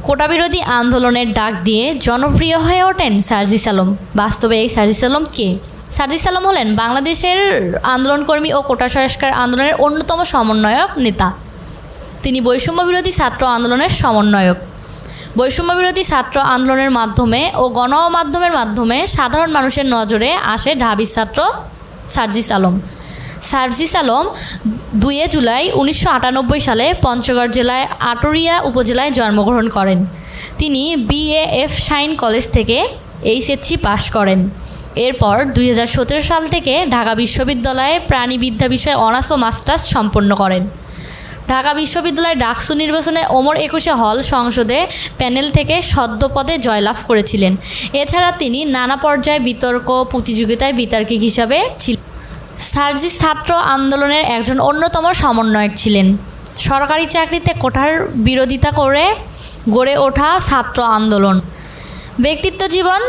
কোটা বিরোধী আন্দোলনের ডাক দিয়ে জনপ্রিয় হয়ে ওঠেন সার্জিস আলম। বাস্তবে এই সার্জিস আলম কে? সার্জিস আলম হলেন বাংলাদেশের আন্দোলনকর্মী ও কোটা সংস্কার আন্দোলনের অন্যতম সমন্বয়ক নেতা। তিনি বৈষম্য বিরোধী ছাত্র আন্দোলনের সমন্বয়ক। বৈষম্য বিরোধী ছাত্র আন্দোলনের মাধ্যমে ও গণমাধ্যমের মাধ্যমে সাধারণ মানুষের নজরে আসে ঢাবির ছাত্র সার্জিস আলম। সার্জিস আলম 2 জুলাই 1998 সালে পঞ্চগড় জেলায় আটুরিয়া উপজেলায় জন্মগ্রহণ করেন। তিনি BAF শাইন কলেজ থেকে HSC পাশ করেন। এরপর 2017 সাল থেকে ঢাকা বিশ্ববিদ্যালয়ে প্রাণিবিদ্যা বিষয়ে অনার্স ও মাস্টার্স সম্পন্ন করেন। ঢাকা বিশ্ববিদ্যালয়ের ডাকসু নির্বাচনে ওমর 21 হল সংসদে প্যানেল থেকে সদ্য পদে জয়লাভ করেছিলেন। এছাড়া তিনি নানা পর্যায়ে বিতর্ক প্রতিযোগিতায় বিতার্কিক হিসাবে ছিলেন। সার্জিস ছাত্র আন্দোলনের একজন অন্যতম সমন্বয়ক ছিলেন। সরকারি চাকরিতে কোটার বিরোধিতা করে গড়ে ওঠা ছাত্র আন্দোলন। ব্যক্তিত্ব জীবন: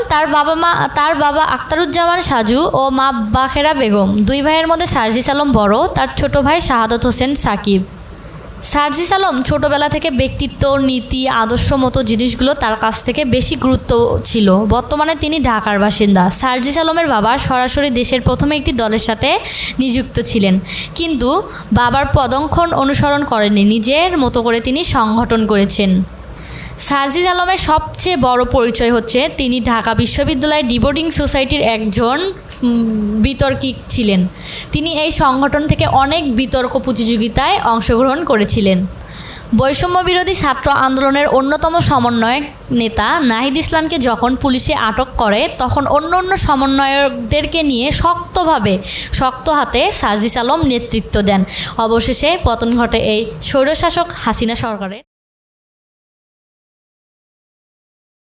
তার বাবা আখতারুজ্জামান সাজু ও মা বাখেরা বেগম। 2 ভাইয়ের মধ্যে সার্জিস আলম বড়, তার ছোট ভাই শাহাদত হোসেন সাকিব। সার্জিস আলম ছোটবেলা থেকে ব্যক্তিত্ব, নীতি, আদর্শ মতো জিনিসগুলো তার কাছ থেকে বেশি গুরুত্ব ছিল। বর্তমানে তিনি ঢাকার বাসিন্দা। সার্জিস আলমের বাবা সরাসরি দেশের প্রথম একটি দলের সাথে নিযুক্ত ছিলেন, কিন্তু বাবার পদক্ষণ অনুসরণ করেননি। নিজের মতো করে তিনি সংগঠন করেছেন। সার্জিস আলমের সবচেয়ে বড় পরিচয় হচ্ছে তিনি ঢাকা বিশ্ববিদ্যালয়ের ডিবোর্ডিং সোসাইটির একজন বিতর্কিক ছিলেন। তিনি এই সংগঠন থেকে অনেক বিতর্ক প্রতিযোগিতায় অংশগ্রহণ করেছিলেন। বৈষম্য বিরোধী ছাত্র আন্দোলনের অন্যতম সমন্বয়ক নেতা নাহিদ ইসলামকে যখন পুলিশে আটক করে, তখন অন্য সমন্বয়কদেরকে নিয়ে শক্ত হাতে সার্জিস আলম নেতৃত্ব দেন। অবশেষে পতন ঘটে এই স্বৈরশাসক হাসিনা সরকারের।